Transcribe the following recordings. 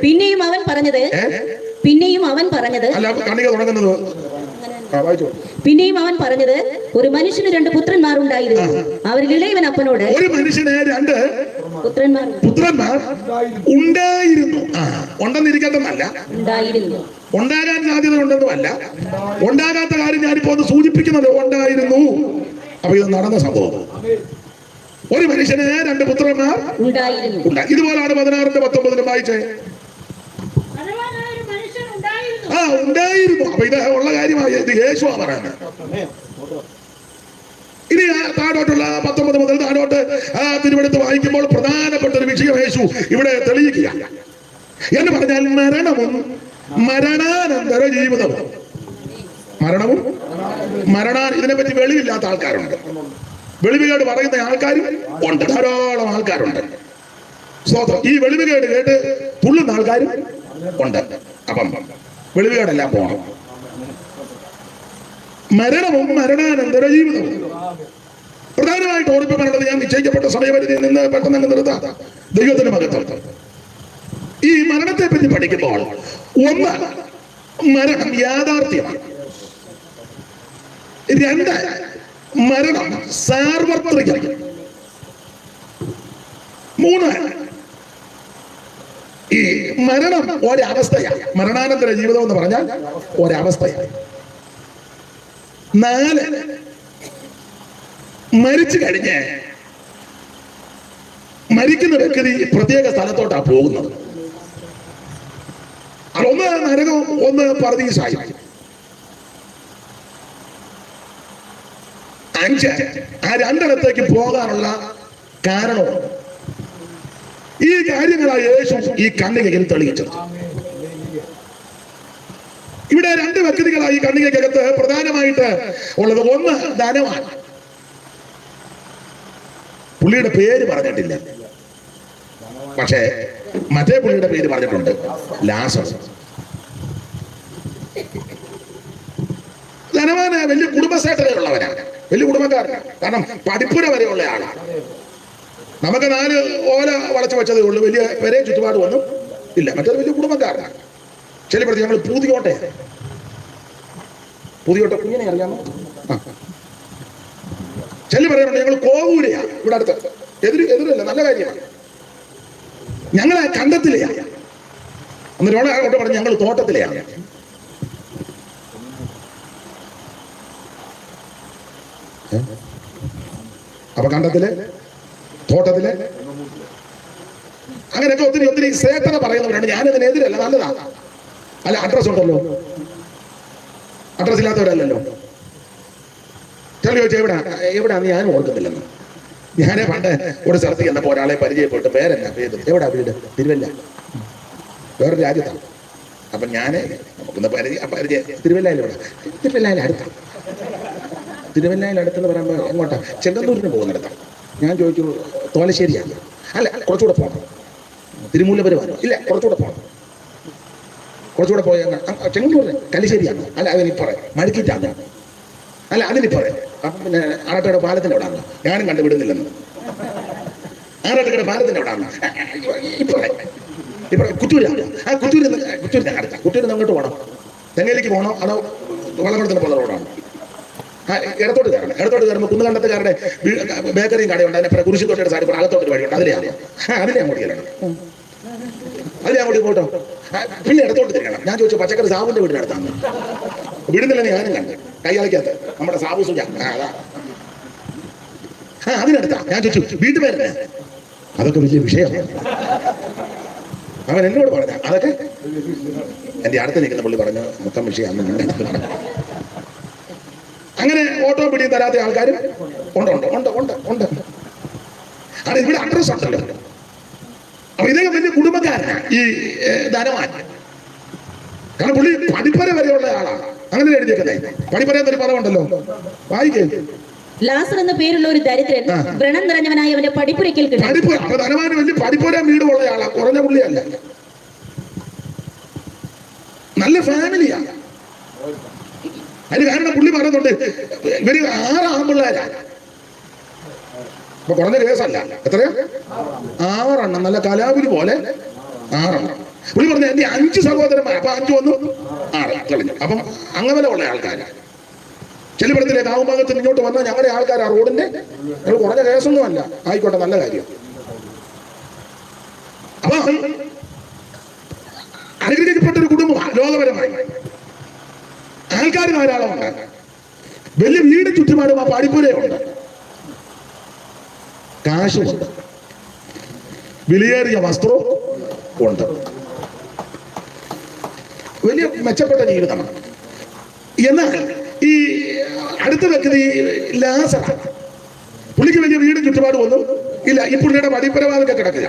പിന്നെയും അവൻ പറഞ്ഞത് പിന്നെയും അവൻ പറഞ്ഞത് ഒരു മനുഷ്യന് 2 പുത്രന്മാർ ഉണ്ടായിരുന്നു. അവരിൽ ഇളയവൻ അപ്പനോട്, ഒരു മനുഷ്യന് 2 പുത്രന്മാർ ഉണ്ടായിരുന്നു. ഉണ്ടെന്നിരിക്കട്ടെന്നല്ല, ഉണ്ടാകാൻ സാധ്യത ഉണ്ടെന്നുമല്ല, ഉണ്ടാകാത്ത കാര്യം ഞാനിപ്പോ ഒന്ന് സൂചിപ്പിക്കുന്നത് ഉണ്ടായിരുന്നു. അപ്പൊ ഇത് നടന്ന സംഭവം. ഒരു മനുഷ്യന് 2 പുത്രന്മാർ ഉണ്ടായിരുന്നു. ഇതുപോലാണ് 16-19 വായിച്ചേ. ഉണ്ടായിരുന്നു. അപ്പൊ ഇത് ഉള്ള കാര്യമായി. ഇത് യേശുവാ പറയുന്നത്. ഇനി താഴോട്ടുള്ള 19 മുതൽ താഴോട്ട് തിരുവെടുത്ത് വായിക്കുമ്പോൾ പ്രധാനപ്പെട്ട ഒരു വിഷയം യേശു ഇവിടെ തെളിയിക്കുക എന്ന് പറഞ്ഞാൽ മരണവും മരണാനന്തര ജീവിതവും. ഇതിനെപ്പറ്റി വെളിവില്ലാത്ത ആൾക്കാരുണ്ട്, വെളിവുകേട് പറയുന്ന ആൾക്കാരും ഉണ്ട്, ധാരാളം ആൾക്കാരുണ്ട്. ഈ വെളിവുകേട് കേട്ട് തുള്ളുന്ന ആൾക്കാരും ഉണ്ട്. അപ്പം വെളിവുകേടെല്ലാം പോകണം. മരണവും മരണാനന്തര ജീവിതവും പ്രധാനമായിട്ട് ഓർമ്മിപ്പാനുള്ളത്. ഞാൻ നിശ്ചയിക്കപ്പെട്ട സമയപരിധിയിൽ നിന്ന് പെട്ടെന്ന് നിർത്താം. ദൈവത്തിന് മഹത്വം. ഈ മരണത്തെ പറ്റി പഠിക്കുമ്പോൾ ഒന്ന്, മരണം യാഥാർത്ഥ്യമാണ്. 2, മരണം സാർവത്രികം. 3, ഈ മരണം ഒരവസ്ഥയാണ്. മരണാനന്തര ജീവിതം എന്ന് പറഞ്ഞാൽ ഒരവസ്ഥയാണ്. 4, മരിച്ചു കഴിഞ്ഞ് മരിക്കുന്ന വ്യക്തി പ്രത്യേക സ്ഥലത്തോട്ടാണ് പോകുന്നത്. അതൊന്ന് നരകവും ഒന്ന് പർദീസായി. 5, ആ 2 പോകാനുള്ള കാരണവും. ഈ കാര്യങ്ങളാണ് യേശു ഈ കണ്ണികയിൽ തെളിയിച്ചത്. ഇവിടെ 2 വ്യക്തികളായി ഈ കണ്ണികയ്ക്കകത്ത് പ്രധാനമായിട്ട് ഉള്ളത്. ഒന്ന് ധനവാൻ. പുള്ളിയുടെ പേര് പറഞ്ഞിട്ടില്ല, പക്ഷേ മറ്റേ പുള്ളിയുടെ പേര് പറഞ്ഞിട്ടുണ്ട്, ലാസർ. ധനവാന് വലിയ കുടുംബശ്രേഷ്ഠതയുള്ളവനാണ്, വലിയ കുടുംബക്കാരനാണ്. കാരണം പഠിപ്പുര വരെയുള്ള ആളാണ്. നമുക്ക് 4 ഓല വളച്ചു വെച്ചതേ ഉള്ളൂ, വലിയ വരെ ചുറ്റുപാട് ഒന്നും ഇല്ല. മറ്റൊരു വലിയ കുടുംബക്കാരനാണ്. ചെല്ലിപ്പടുത്ത് ഞങ്ങൾ പൂതിയോട്ടെ കുഞ്ഞിനെ അറിയാമോ? ചെല്ലി പറയാറുണ്ട്, ഞങ്ങൾ കോവൂരെയാ, ഇവിടെ അടുത്ത്. എതിരല്ല, നല്ല കാര്യമാണ്. ഞങ്ങളെ കണ്ടത്തിലെയാണ്. എന്നിട്ട് അങ്ങോട്ട് പറഞ്ഞ് ഞങ്ങൾ തോട്ടത്തിലെയാണ്. അപ്പൊ കണ്ടത്തില്, തോട്ടത്തില്, അങ്ങനെയൊക്കെ ഒത്തിരി ശ്രേഷ്ഠത പറയുന്നവരാണ്. ഞാനതിനെതിരല്ല, നല്ലതാണ്. അല്ല, അഡ്രസ് ഉണ്ടല്ലോ, അഡ്രസ് ഇല്ലാത്തവരല്ലല്ലോ. ചില ചോദിച്ചാൽ എവിടാന്ന് ഞാൻ ഓർക്കുന്നില്ലെന്ന്. ഞാനേ പണ്ട് ഒരു സ്ഥലത്ത് ചെന്നപ്പോൾ ഒരാളെ പരിചയപ്പെട്ട്, പേരല്ല പേര്, എവിടാ വീട്? തിരുവല്ല, വേറൊരു രാജ്യത്താണ്. അപ്പൊ ഞാന് നമുക്കൊന്ന് പരിചയം തിരുവല്ലയിലൂടെ, തിരുവല്ലയിൽ അടുത്താണ്. തിരുവല്ലയിൽ അടുത്തെന്ന് പറയുമ്പോൾ എങ്ങോട്ടാ? ചെങ്ങന്നൂരിന് പോകുന്നിടത്താണ്. ഞാൻ ചോദിച്ചു, തോലശ്ശേരിയാണ്. അല്ല, കുറച്ചുകൂടെ പോകണം. തിരുമൂലപുരമാണ്. ഇല്ല, കുറച്ചുകൂടെ പോകണം. കുറച്ചുകൂടെ പോയ ചെങ്ങന്നൂരിന് കലിശ്ശേരിയാണ്. അല്ല, അതിനിപ്പറേ മടുക്കിട്ടാണ്. അല്ല, അതിനിപ്പറേ പിന്നെ ആറാട്ടുകട പാലത്തിന്റെ അവിടെ ആണ്. ഞാനും കണ്ടുവിടുന്നില്ലെന്ന്. ആറാട്ടുകട പാലത്തിന്റെ അവിടെ ആണ്. ഇപ്പൊ കുറ്റൂരാണ്. ആ കുറ്റൂരിന് അടുത്ത കുറ്റൂരിന് അങ്ങോട്ട് പോകണം. തെങ്ങയിലേക്ക് പോകണോ അതോ വളകുളത്തിന് പോകുന്ന റോഡാണ്? ഇടത്തോട്ട് കയറുമ്പോൾ കുന്നുകണ്ടത്തുകാരുടെ ബേക്കറിയും കടയുണ്ട്. അതിനെ കുരിശിത്തോട്ടയുടെ സൈഡിൽ അകത്തോട്ടൊരു വഴിയുണ്ട്. അതിലെ അങ്ങോട്ട് ചെല്ലണം. അതിലെ അങ്ങോട്ട് പോട്ടോ. പിന്നെ ഇടത്തോട്ട് തിരിയണം. ഞാൻ ചോദിച്ചു, പച്ചക്കറി സാബുവിന്റെ വീടിനടുത്താണ്. വീടുന്നില്ലെന്ന് ഞാനും കണ്ടു. കൈയാളിക്കകത്ത് നമ്മുടെ സാബു സുജ, അതിനടുത്താ. ഞാൻ ചോദിച്ചു, വീട്ടുപേരല്ലേ? അതൊക്കെ വലിയ വിഷയമാണ്. അവൻ എന്നോട് പറഞ്ഞ അതൊക്കെ എന്റെ അടുത്ത് നിൽക്കുന്ന പുള്ളി പറഞ്ഞു, മൊത്തം വിഷയം. അങ്ങനെ ഓട്ടോ പിടി തരാത്ത ആൾക്കാരും ഉണ്ട്. അത് ഇവിടെ അഡ്രസ് ഉണ്ടല്ലോ. അപ്പൊ ഇതൊക്കെ വലിയ കുടുംബക്കാരനാണ് ഈ ധനവാൻ. കാരണം പുള്ളി പഠിപ്പര വരെയുള്ള ആളാണ്. അങ്ങനെ എഴുതിയേക്കുന്നത്. പഠിപ്പര എന്നൊരു പദമുണ്ടല്ലോ, വായിക്കേ. ലാസർ എന്ന പേരുള്ള ഒരു ദരിദ്രൻ വ്രണം നിറഞ്ഞവനായി അവന്റെ പഠിപ്പുരയ്ക്കൽ കിടന്നു. അപ്പൊ ധനവാന് വലിയ പഠിപ്പുര വീടുള്ള ആളാ, കുറഞ്ഞ പുള്ളിയല്ല. നല്ല ഫാമിലിയാണ്. അതിന് കാരണം പുള്ളി പറയുന്നുണ്ട്, ഇവര് 6 ആൺപിള്ളേരാണ്. അപ്പൊ കുറഞ്ഞ കേസല്ല. എത്രയാ? 6 എണ്ണം. നല്ല കലാപുരി പോലെ 6 എണ്ണം. പുള്ളി പറഞ്ഞു എന്റെ 5 സഹോദരന്മാർ, അപ്പൊ 5 വന്നു 6 തെളിഞ്ഞു. അപ്പം അങ്ങനെ ഉള്ള ആൾക്കാർ ചെല്ലുപടത്തിലെ കാവുഭാഗത്ത് ഇങ്ങോട്ട് വന്നാൽ ഞങ്ങളുടെ ആൾക്കാർ ആ റോഡിന്റെ കുറഞ്ഞ കേസൊന്നും അല്ല. ആയിക്കോട്ടെ, നല്ല കാര്യം. അപ്പൊ അനുഗ്രഹിക്കപ്പെട്ട ഒരു കുടുംബമാണ് ലോകപരമായി. ആൾക്കാർ ധാരാളമുണ്ട്, വലിയ വീട് ചുറ്റുപാടും ആ പാടിപ്പുരയുണ്ട്, കാശുമുണ്ട്, വിലയേറിയ വസ്ത്രവും ഉണ്ട്, വലിയ മെച്ചപ്പെട്ട ജീവിതമാണ്. എന്നാൽ ഈ അടുത്ത വ്യക്തി ലാസർ, പുള്ളിക്ക് വലിയ വീടും ചുറ്റുപാടും ഒന്നും ഇല്ല. ഈ പുള്ളിയുടെ പടിപ്പരവാതൊക്കെ കിടക്കുക,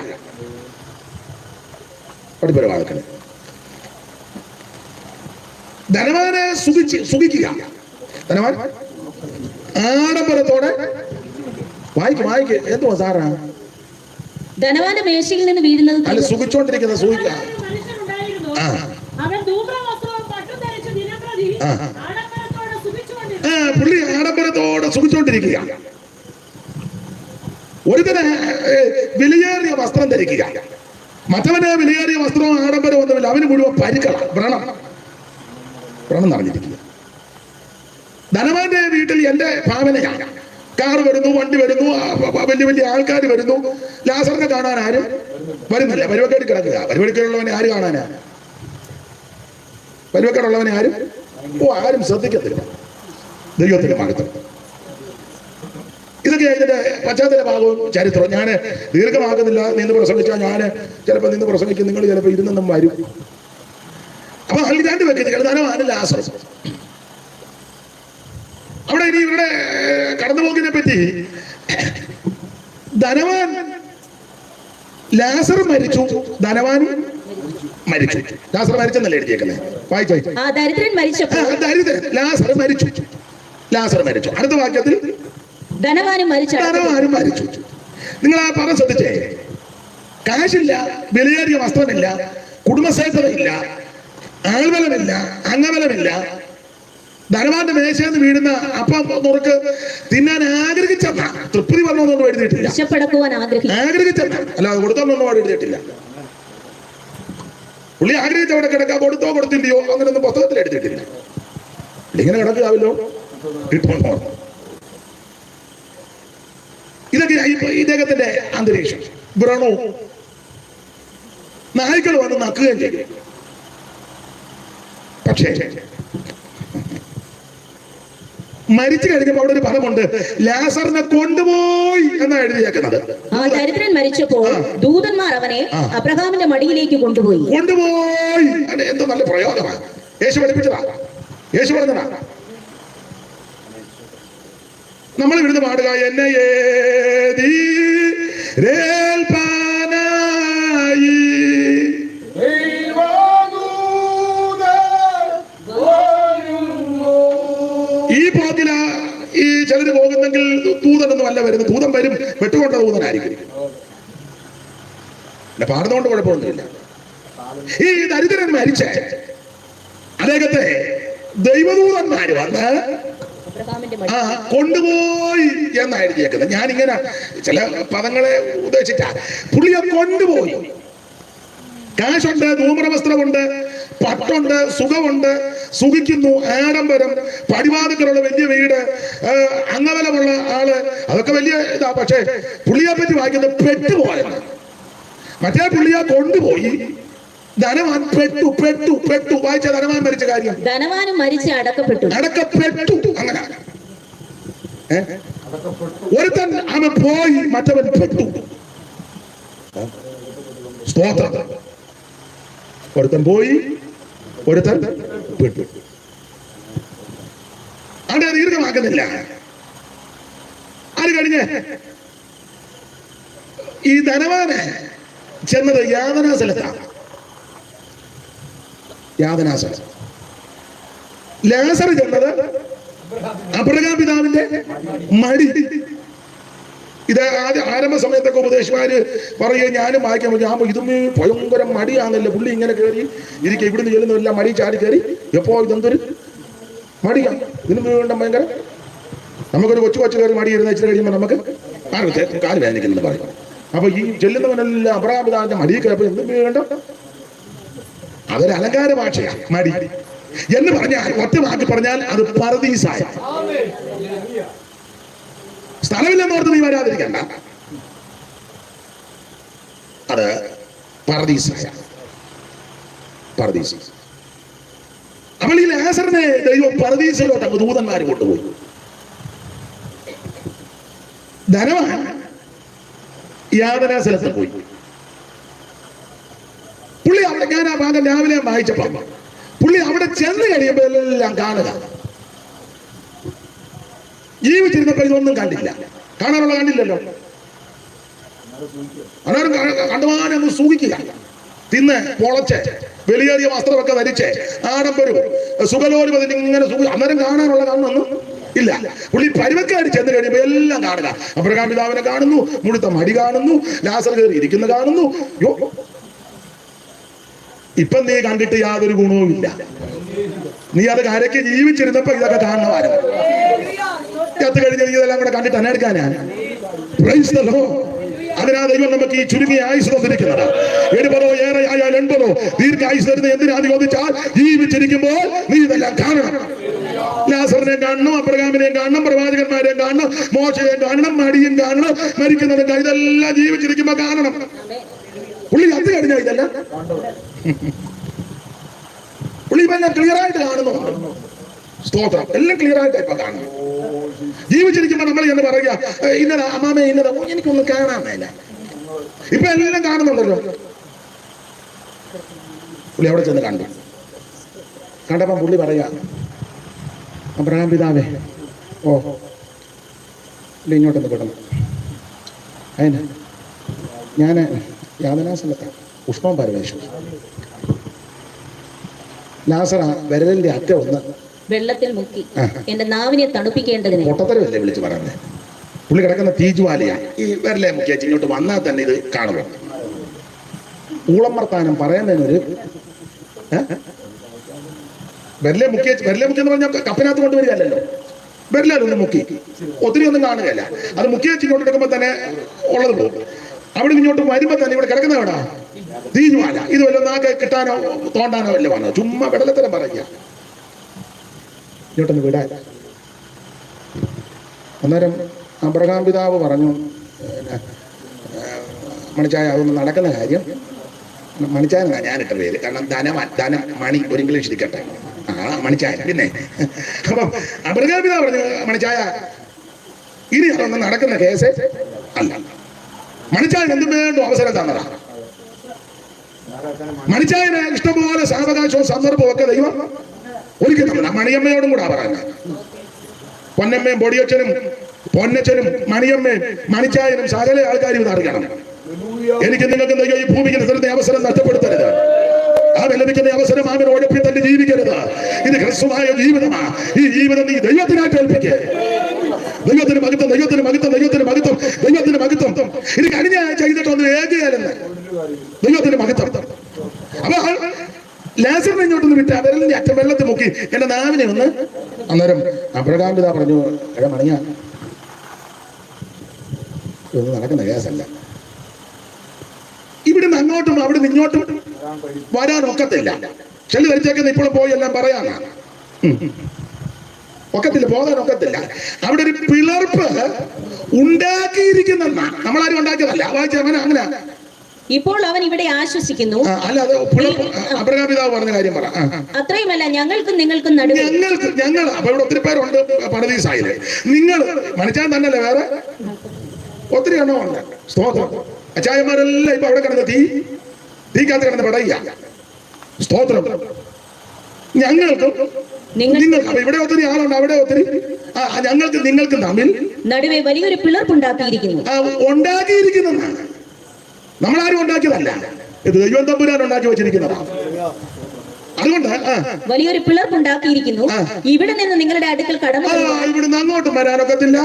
പടിപ്പരവാതൊക്കെ. ധനവാനെ സുഖിക്കുക. ധനവാൻ ആഡംബരത്തോടെ വായിക്ക് എന്തുവാ സാറാ? ധനവാന്റെ മേശയിൽ നിന്ന് വീഴുന്നത് അല്ല, സുഖിച്ചോണ്ടിരിക്കുന്ന സുഖിക്കുക. പുള്ളി ആഡംബരത്തോടെ സുഖിച്ചോണ്ടിരിക്കുക. ഒരുത്തന് വിലയേറിയ വസ്ത്രം ധരിക്കുക, മറ്റവന് വിലയേറിയ വസ്ത്രവും ആഡംബരവും ഒന്നുമില്ല. അവന് മുഴുവൻ പരിക്കള, വ്രണം നിറഞ്ഞിരിക്കുക. ധനവാന്റെ വീട്ടിൽ എന്റെ ഭാവനയാണ്. കാറ് വരുന്നു, വണ്ടി വരുന്നു, വലിയ വലിയ ആൾക്കാർ വരുന്നു. ലാസറിനെ കാണാൻ ആരും വരുന്നില്ല. പരിവക്കേട് കിടക്കുക. പരിവക്കേടുള്ളവനെ ആര് കാണാനാ? പരിവക്കേടുള്ളവനെ ആരും ശ്രദ്ധിക്കത്തില്ല. ദൈവത്തിന്റെ മഹത്വം. ഇതൊക്കെ ഇതിന്റെ പശ്ചാത്തല ഭാഗവും ചരിത്രം. ഞാൻ ദീർഘമാക്കുന്നില്ല. നിന്ന് പ്രസംഗിച്ചാൽ ഞാൻ ചിലപ്പോൾ നിന്ന് പ്രസംഗിക്കും, നിങ്ങൾ ചിലപ്പോൾ ഇരുന്നും വരും. അപ്പൊ അതിൽ 2 വ്യക്തികൾ, ധനവാനും ലാസറും. അവിടെ ഇനി ഇവരുടെ കടന്നുപോക്കിനെ പറ്റി, ധനവാൻ ലാസർ മരിച്ചു, ധനവാനും മരിച്ചു. ലാസർ മരിച്ചെന്നല്ലേ എഴുതിയേക്കുന്നത്? വായിച്ചോ. ദരിദ്രൻ ലാസർ മരിച്ചു. അടുത്ത വാക്യത്തിൽ ധനവാനും മരിച്ചു. നിങ്ങൾ ആ പറഞ്ഞ ശ്രദ്ധിച്ചേ. കാശില്ല, വിലയേറിയ വസ്ത്രമില്ല, കുടുംബസേവനമില്ല, ആൾബലമില്ല, അംഗബലമില്ല. ധനവാന്റെ മേശയെന്ന് വീഴുന്ന അപ്പം നുറുക്ക് തിന്നാൻ ആഗ്രഹിച്ചെന്ന, തൃപ്തി പറഞ്ഞൊന്നും എഴുതിയിട്ടില്ല. ആഗ്രഹിച്ചെന്ന, അല്ലാതെ കൊടുത്തൊന്നും എഴുതിയിട്ടില്ല. പുള്ളി ആഗ്രഹിച്ചവിടെ കിടക്കാൻ കൊടുത്തോ കൊടുത്തില്ലയോ അങ്ങനെയൊന്നും പുസ്തകത്തിൽ എഴുതിയിട്ടില്ല. ഇങ്ങനെ കിടക്കാവല്ലോ, കിട്ടുമോ? ഇതൊക്കെ ഇദ്ദേഹത്തിന്റെ അന്തരീക്ഷം. വ്രണവും നായ്ക്കൾ വന്ന് നക്കുകയും ചെയ്യും. പക്ഷേ മരിച്ചു കഴിഞ്ഞപ്പോൾ അവിടെ ഒരു പദമുണ്ട്, ലാസറിനെ കൊണ്ടുപോയി എന്നാണ് എഴുതിയേക്കുന്നത്. ദരിദ്രൻ മരിച്ചപ്പോൾ ദൂതന്മാർ അവനെ അബ്രഹാമിന്റെ മടിയിലേക്ക് കൊണ്ടുപോയി. എന്തോ നല്ല പ്രയോഗമാണ്. യേശു പഠിപ്പിച്ചതാ, യേശു പറഞ്ഞതാ. നമ്മൾ ഇവിടുന്ന് പാടുക, എന്നെ ഈ പോക്കില ഈ ചിലര് പോകുന്നെങ്കിൽ ദൂതനൊന്നും അല്ല വരുന്നത്. ദൂതൻ വരും, വെട്ടുകൊണ്ട ദൂതനായിരിക്കും. പാടുന്നതുകൊണ്ട് കുഴപ്പമൊന്നുമില്ല. ഈ ദരിദ്രൻ മരിച്ച അദ്ദേഹത്തെ ദൈവദൂതന്മാര് വന്ന് കൊണ്ടുപോയി എന്നാണ് എഴുതിയേക്കുന്നത്. ഞാനിങ്ങനെ ചില പദങ്ങളെ ഉദ്ദേശിച്ച പുള്ളിയെ കൊണ്ടുപോയി. കാശുണ്ട്, ധൂമ്രവസ്ത്രമുണ്ട്, പട്ടുണ്ട്, സുഖമുണ്ട്, സുഖിക്കുന്നു, ആഡംബരം, പടിവാതിക്കലുള്ള വലിയ വീട്, അംഗബലമുള്ള ആള്, അതൊക്കെ വലിയ ഇതാ. പക്ഷേ പുള്ളിയെ പറ്റി വായിക്കുന്നത് പെട്ടുപോയെന്ന്. മറ്റേ പുള്ളിയെ കൊണ്ടുപോയി. ധനവാൻ പെട്ടു. വായിച്ച ധനവാൻ മരിച്ച കാര്യം. ധനവാനും മരിച്ച് അടക്കപ്പെട്ടു. അങ്ങനെ ഒരുത്തൻ അവൻ പോയി, മറ്റവൻ പെട്ടു. സ്തോത്രം. ഒരുത്തൻ പോയി, ഒരുത്തൻ പെട്ടു. അവിടെ ദീർഘമാക്കുന്നില്ല. അത് കഴിഞ്ഞ് ഈ ധനവാന് ചെന്നത് യാതനാ സ്ഥലത്താണ്. യാതനാസ്ഥലം. ലാസർ ചെന്നത് അബ്രഹാം പിതാവിന്റെ മടി. ഇത് ആരംഭ സമയത്തൊക്കെ ഉപദേശിമാര് പറയുകയും ഞാനും വായിക്കാൻ പറ്റും. ഇതും ഭയങ്കര മടിയാണല്ലോ. പുള്ളി ഇങ്ങനെ കയറി ഇരിക്കുക, ഇവിടുന്ന് ചെല്ലുന്നില്ല, മടി ചാടി കയറി. എപ്പോ ഇതെന്തൊരു മടിയാണ്, ഇതിന് വീണ്ടും ഭയങ്കര. നമുക്കൊരു കൊച്ചു കയറി മടി ഇരുന്ന് വെച്ചിട്ട് കഴിയുമ്പോൾ നമുക്ക് കാല് വേദനിക്കുന്നെന്ന് പറയും. അപ്പൊ ഈ ചെല്ലുന്നവനെല്ലാം അബ്രഹാം പിതാവിന്റെ മടിയിൽ കയറിയപ്പോൾ എന്തും വീണ്ടും അതൊരു അലങ്കാര ഭാഷയാണ് മടി എന്ന് പറഞ്ഞാൽ, ഒറ്റ വാക്ക് പറഞ്ഞാൽ അത് പറുദീസായ. സ്ഥലമില്ലെന്നോർത്ത് നീ വരാതിരിക്കണ്ട, അത് പറുദീസായ. പറുദീസ. അപ്പോൾ ഈ ലാസറിനെ ദൈവം പറുദീസയിലോട്ട് അങ്ങ് ദൂതന്മാർ കൊണ്ടുപോയി. ധനവാൻ യാതനാ സ്ഥലത്ത് പോയി. പുള്ളി അവിടെ, ഞാൻ ആ ഭാഗം രാവിലെ വായിച്ചപ്പോ, പുള്ളി അവിടെ ചെന്ന് കഴിയുമ്പോൾ എല്ലാം കാണുക. ജീവിച്ചിരുന്നപ്പോ ഇതൊന്നും കണ്ടില്ല, കാണാനുള്ള കണ്ടില്ലല്ലോ. അന്നേരം കണ്ടുമാനങ്ങ് സൂഹിക്കുക, തിന്ന് പൊളച്ച് വെളിയേറിയ വസ്ത്രമൊക്കെ ധരിച്ച് ആഡംബരവും സുഖലോലുപതിന് ഇങ്ങനെ അന്നേരം കാണാനുള്ള കാണുന്നൊന്നും ഇല്ല. പുള്ളി പരുവക്കാട് ചെന്ന് കഴിയുമ്പോ എല്ലാം കാണുക. അബ്രഹാം പിതാവിനെ കാണുന്നു, മുഴുത്ത മടി കാണുന്നു, ലാസർ കയറി ഇരിക്കുന്ന കാണുന്നു. ഇപ്പൊ നീ കണ്ടിട്ട് യാതൊരു ഗുണവും ഇല്ല. നീ അത് കരയ്ക്ക് ജീവിച്ചിരുന്നപ്പോ ഇതൊക്കെ കാണുന്നവാരും ചത്ത് കഴിഞ്ഞ ഇതെല്ലാം കൂടെ കണ്ടിട്ട് തന്നെ എടുക്കാനാണ്. അതിനാ ദൈവം നമുക്ക് ഈ ചുരുങ്ങിയ ആയുസ് തന്നിരിക്കുന്നത്. 70 ഏറെ ആയാൽ 80 ദീർഘായുസ് തരുന്ന എന്തിനാ ചോദിച്ചാൽ, ജീവിച്ചിരിക്കുമ്പോൾ നീ ഇതെല്ലാം കാണണം. ലാസറിനെ കാണണം, അബ്രഹാമിനെയും കാണണം, പ്രവാചകന്മാരെയും കാണണം, മോശയെയും കാണണം, മടിയും കാണണം, മരിക്കുന്നതും കാണണം. ഇതെല്ലാം ജീവിച്ചിരിക്കുമ്പോ കാണണം. പുള്ളി അത് കഴിഞ്ഞ ഇതെല്ലാം പുള്ളി ഇതെല്ലാം ക്ലിയർ ആയിട്ട് കാണുന്നു. സ്തോത്രം, എല്ലാം ക്ലിയർ ആയിട്ട് ഇപ്പൊ കാണുന്നു. ജീവിച്ചിരിക്കുമ്പോ നമ്മൾ എന്ന് പറയുക, ഇന്നതാ അമ്മാമേ ഇന്നതാ, എനിക്കൊന്നും കാണാൻ മേല. ഇപ്പൊ എല്ലാം കാണുന്നുണ്ടല്ലോ. പുള്ളി അവിടെ ചെന്ന് കണ്ടു. കണ്ടപ്പോ പുള്ളി പറയാ, അബ്രഹാം പിതാവേ, ഓ പുള്ളി ഇങ്ങോട്ടൊന്ന് പെട്ടെന്ന്, അതിന് ഞാൻ യാതനാസ്ഥലത്താണ്, ഉഷ്ണവും പരമേശ്വര. ലാസറ വിരലിന്റെ അറ്റ ഒന്ന് വെള്ളത്തിൽ മുക്കി എന്റെ നാവിനെ തണുപ്പിക്കേണ്ടതിന്. പൊട്ടത്തരമല്ലേ വിളിച്ച് പറഞ്ഞത്. പുള്ളി കിടക്കുന്ന തീജ്വാലയാണ്. ഈ വിരലെ മുക്കിയാച്ച് ഇങ്ങോട്ട് വന്നാൽ തന്നെ ഇത് കാണുമോ? ഊളം വർത്താനം പറയുന്നതിനൊരു വിരലെ മുക്കിയെന്ന് പറഞ്ഞാൽ കപ്പിനകത്ത് കൊണ്ടുവരികയല്ലോ. വിരലൊന്ന് മുക്കി ഒത്തിരി ഒന്നും കാണുകയല്ല. അത് മുക്കിയേച്ച് ഇങ്ങോട്ട് എടുക്കുമ്പോ തന്നെ ഉള്ളത് പോകും. അവിടെ ഇങ്ങോട്ട് വരുമ്പോ തന്നെ ഇവിടെ കിടക്കുന്ന എവിടാ? തീജ്വാല. ഇത് വല്ല നാക്ക് കിട്ടാനോ തോണ്ടാനോ വല്ല വന്നോ? ചുമ്മാ വെടലത്തരം പറയുക. ഇങ്ങോട്ടൊന്ന് വിടാൻ. അന്നേരം അബ്രഹാം പിതാവ് പറഞ്ഞു, മണിച്ചായ അതൊന്നും നടക്കുന്ന കാര്യം. മണിച്ചായനാണ് ഞാനിട്ട പേര്, കാരണം ധനം മണി ഒരു ഇംഗ്ലീഷ് ഇരിക്കട്ടെ. മണിച്ചായ. പിന്നെ അപ്പം അബ്രഹാം പിതാവ് പറഞ്ഞു, മണിച്ചായ ഇനി അതൊന്നും നടക്കുന്ന കേസ് അല്ല. മണിച്ചായൻ എന്തും വേണ്ടോ അവസരം തന്നതാ. മണിച്ചായന് ഇഷ്ടംപോലെ സാവകാശവും സന്ദർഭവും ഒക്കെ ദൈവം ഒരുക്കി തന്നതാ. മണിയമ്മയോടും കൂടെ പറയുന്നത്. പൊന്നമ്മയും പൊടിയച്ഛനും പൊന്നച്ഛനും മണിയമ്മയും മണിച്ചായനും സകല ആൾക്കാരും ഇത് അറിയണം. എനിക്ക് നിങ്ങൾക്ക് ദൈവം ഈ ഭൂമിക്ക് തരുന്ന അവസരം നഷ്ടപ്പെടുത്തരുത്. ആ ലഭിക്കുന്ന അവസരം അവൻ ഉഴപ്പി തന്നെ ജീവിക്കരുത്. ഇത് ഹ്രസ്വമായ ജീവിതമാണ്. ഈ ജീവിതം നീ ദൈവത്തിനായിട്ട് ഏൽപ്പിക്കുക. ദൈവത്തിന് മഹത്വം, ദൈവത്തിന് മഹത്വം, ദൈവത്തിന് മഹത്വം, ദൈവത്തിന് മഹത്വം. ഇത് കഴിഞ്ഞ ചെയ്തിട്ടൊന്നും ഏകയാലെന്ന് ദൈവത്തിന് മഹത്വം. അപ്പൊ ലാസറിനെ ഇങ്ങോട്ടൊന്ന് വിട്ട് വിരലിന്റെ അറ്റം വെള്ളത്തിൽ മുക്കി എന്റെ നാവിനെ ഒന്ന്. അന്നേരം അബ്രഹാം പിതാ പറഞ്ഞു, എടാ മണിയാ, ഇതൊന്നും നടക്കുന്ന കേസല്ല. ഇവിടുന്ന് അങ്ങോട്ടും അവിടുന്ന് ഇങ്ങോട്ടും വരാൻ ഒക്കത്തില്ല. ചെല്ലു ധരിച്ചേക്കുന്ന ഇപ്പോഴും പോയി എല്ലാം പറയാനാണ്. ഒക്കത്തില്ല, പോകാൻ ഒക്കത്തില്ല. അവിടെ ഒരു പിളർപ്പ് ഉണ്ടാക്കിയിരിക്കുന്ന, നമ്മളാരും ഉണ്ടാക്കിയതല്ല. വായിച്ചവൻ അങ്ങനെ. ഇപ്പോൾ അവൻ ഇവിടെ ആശ്വസിക്കുന്നു. അല്ല, അത് അബ്രഹാം പിതാവ് പറഞ്ഞ കാര്യം പറ. അത്രയുമല്ല, ഞങ്ങൾക്കും നിങ്ങൾക്കും നടുവിൽ ഞങ്ങൾ അപ്പൊ ഇവിടെ ഒത്തിരി പേരുണ്ട് പറുദീസായില്. നിങ്ങൾ മണിച്ചാൻ തന്നെയല്ലേ, വേറെ ഒത്തിരി എണ്ണം ഉണ്ട്. സ്തോത്രം. അച്ചായന്മാരെല്ലാം ഇപ്പൊ അവിടെ കിടന്ന് തീക്കകത്ത് കിടന്ന് പടയ്യ. സ്തോത്രം. ഞങ്ങൾക്കും നിങ്ങൾക്ക്, അപ്പൊ ഇവിടെ ഒത്തിരി ആളുണ്ട്, അവിടെ ഒത്തിരി. ഞങ്ങൾക്ക് നിങ്ങൾക്കും തമ്മിൽ നടുവെ വലിയൊരു പിളർപ്പുണ്ടാക്കിയിരിക്കുന്നു. ഉണ്ടാക്കിയിരിക്കുന്നതാണ്. നമ്മളാരും ഉണ്ടാക്കിയതല്ല, ഇത് ദൈവം തമ്പുരാൻ ഉണ്ടാക്കി വെച്ചിരിക്കുന്നതാണ്. അതുകൊണ്ട് വലിയൊരു പിളർപ്പുണ്ടാക്കിയിരിക്കുന്നു. ഇവിടെ നിന്ന് നിങ്ങളുടെ അടുക്കൽ കടന്നു ഇവിടുന്ന് അങ്ങോട്ടും വരാനൊക്കത്തില്ല.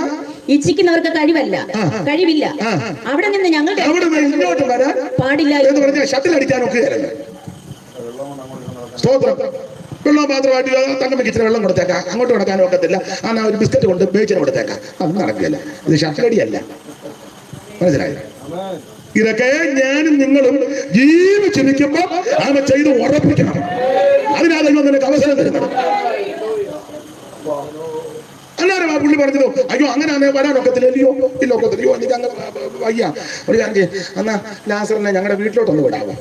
ഇച്ഛിക്കുന്നവർക്ക് കഴിവില്ല. അവിടെ നിന്ന് ഞങ്ങളുടെ ഇങ്ങോട്ടും വരാൻ പാടില്ല എന്ന് പറഞ്ഞാൽ ഷട്ടിലടിക്കാനൊക്കെ. സ്തോത്രം. വെള്ളം മാത്രമായിട്ട് തങ്കമ്മയ്ക്ക് ഇച്ചിരി വെള്ളം കൊടുത്തേക്കാം, അങ്ങോട്ട് കിടക്കാനും ഒക്കത്തില്ല. ആ ഒരു ബിസ്ക്കറ്റ് കൊണ്ട് ബേച്ചിന് കൊടുത്തേക്കാം, അതൊന്നും നടക്കില്ല. ഇത് ഷട്ടിലടിയല്ല. മനസ്സിലായില്ല? ഇതൊക്കെ ഞാനും നിങ്ങളും ജീവിച്ചിരിക്കുമ്പോ അവൻ ചെയ്ത് ഉറപ്പിക്കണം. അതിനാ ദൈവം നിനക്ക് അവസരം തരുന്നത്. അല്ലാതെ ആ പുള്ളി പറഞ്ഞതോ അയ്യോ അങ്ങനെ വരാനൊക്കത്തില്ലയോ, ഇല്ലൊക്കത്തില്ലയോ, എനിക്ക് അങ്ങ് വയ്യ. ഒരു കാര്യം എന്നാ ലാസറിനെ ഞങ്ങളുടെ വീട്ടിലോട്ടൊന്ന് വിടാവോ,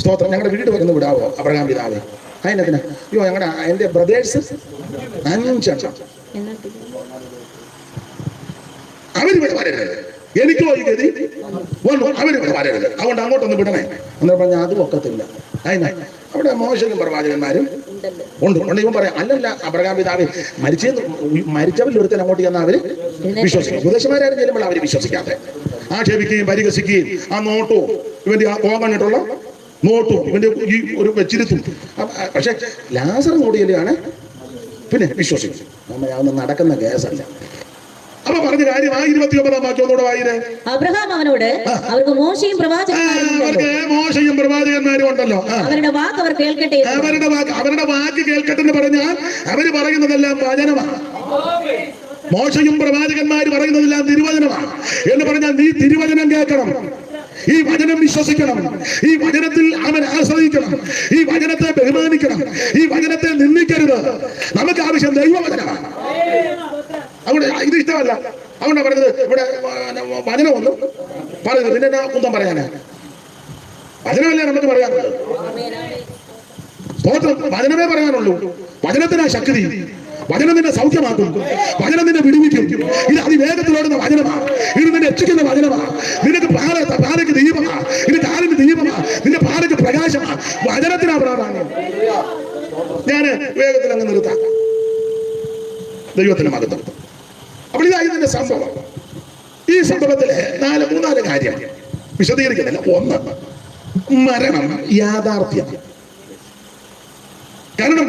സ്തോത്രം, ഞങ്ങളുടെ വീട്ടിൽ വരുന്ന വിടാവോ അബ്രഹാം പിതാവേ. അതിനെത്തിനാ? അയ്യോ ഞങ്ങളുടെ എൻ്റെ ബ്രദേഴ്സ് 5 അവരിവിടെ വരരുത്, എനിക്കോ ഈ ഗതി വന്നു, അവരിവിടെ വരരുത്, അതുകൊണ്ട് അങ്ങോട്ടൊന്ന് വിടണേ എന്ന് പറഞ്ഞാൽ അതും ഒക്കത്തില്ല. അതിനാ അവിടെ മോശനും പ്രവാചകന്മാരും ഉണ്ട്. ഇവൻ പറയാം അല്ലല്ല അബ്രഹാം പിതാവേ മരിച്ചവരിൽ ഒരുത്തൻ അങ്ങോട്ട് ചെന്നാൽ അവര് വിശ്വസിക്കും. ഉപദേശമാരും ചെല്ലുമ്പോൾ അവര് വിശ്വസിക്കാതെ ആക്ഷേപിക്കുകയും പരിഹസിക്കുകയും ആ നോട്ടവും ഇവന്റെ ആ കോങ്ങണിട്ടുള്ള നോട്ടവും ഇവന്റെ ഈ ഒരു വെച്ചിരുത്തും. പക്ഷെ ലാസർ കൂടിയാണ് പിന്നെ വിശ്വസിക്കും. അതൊന്നും നടക്കുന്ന കേസല്ല. അപ്പൊ പറഞ്ഞ കാര്യം ആ 29-ാം വാക്യം ഒന്നുകൂടെ വായിരേ. അബ്രഹാം അവനോട് അവർക്ക് മോശയും പ്രവാചകന്മാരും ഉണ്ടല്ലോ, അവരുടെ വാക്ക് അവർ കേൾക്കട്ടെ. അവരുടെ വാക്ക് കേൾക്കട്ടെ എന്ന് പറഞ്ഞാൽ അവര് പറയുന്നതെല്ലാം വചനമാണ്. മോശയും പ്രവാചകന്മാര് പറയുന്നതെല്ലാം തിരുവചനമാണ് എന്ന് പറഞ്ഞാൽ നീ തിരുവചനം കേൾക്കണം, ഈ വചനം വിശ്വസിക്കണം, ഈ വചനത്തിൽ അവൻ ആശ്രയിക്കണം, ഈ വചനത്തെ ബഹുമാനിക്കണം, ഈ വചനത്തെ നിന്ദിക്കരുത്. നമുക്ക് ആവശ്യം ദൈവവചനമാണ്. അവിടെ ഇത് ഇഷ്ടമല്ല, അതുകൊണ്ടാണ് പറയുന്നത് ഇവിടെ വചനമൊന്നും പറയുന്നത്. പിന്നെ കുന്തം പറയാനാ? വചനമല്ലേ നമുക്ക് പറയാനുള്ളത്. സ്തോത്രം, വചനമേ പറയാനുള്ളൂ. വചനത്തിനാ ശക്തി. വചനം നിന്നെ സൗഖ്യമാക്കും, വചനം നിന്നെ വിടുവിക്കും. ഇത് അതിവേഗത്തിലോടുന്ന വചനമാണ്. ഇത് നിന്നെ രക്ഷിക്കുന്ന വചനമാണ്. നിനക്ക് പാലയ്ക്ക് ദീപമാണ്, ഇത് കാലിന് ദീപമാണ്, നിന്റെ പാലയ്ക്ക് പ്രകാശമാണ്. വചനത്തിനാ പ്രാധാന്യം. ഞാൻ വേഗത്തിൽ അങ്ങ് നിർത്താം. ദൈവത്തിന്റെ മഹത്വം. അപ്പോൾ ഇതായി ഇതിന്റെ സംഭവം. ഈ സംഭവത്തിലെ 3-4 കാര്യം വിശദീകരിക്കുന്നില്ല. 1, മരണം യാഥാർത്ഥ്യം. കാരണം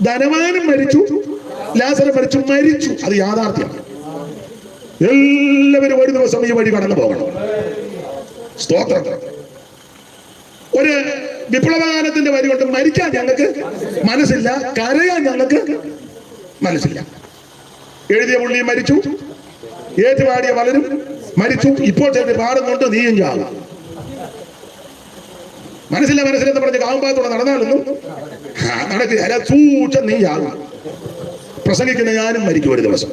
ധനവാനും മരിച്ചു, ലാസർ മരിച്ചു. അത് യാഥാർത്ഥ്യമാണ്. എല്ലാവരും ഒരു ദിവസം ഈ വഴി കടന്നു പോകണം. സ്തോത്രം. ഒരു വിപ്ലവകാലത്തിന്റെ വരി കൊണ്ട് മരിക്കാൻ ഞങ്ങൾക്ക് മനസ്സില്ല, കരയാൻ ഞങ്ങൾക്ക് മനസ്സില്ല. എഴുതിയ പുള്ളി മരിച്ചു, ഏറ്റുപാടിയ പലരും മരിച്ചു. ഇപ്പോൾ ചെന്ന് പാടുന്നുണ്ട് നീയും ചാകും. മനസ്സില്ലെന്ന് പറഞ്ഞ് കാവുമ്പാത്തോടെ നടന്നാലൊന്നും നടക്കില്ല. സൂക്ഷം നീ ചാകും. പ്രസംഗിക്കുന്ന ഞാനും മരിക്കും ഒരു ദിവസം.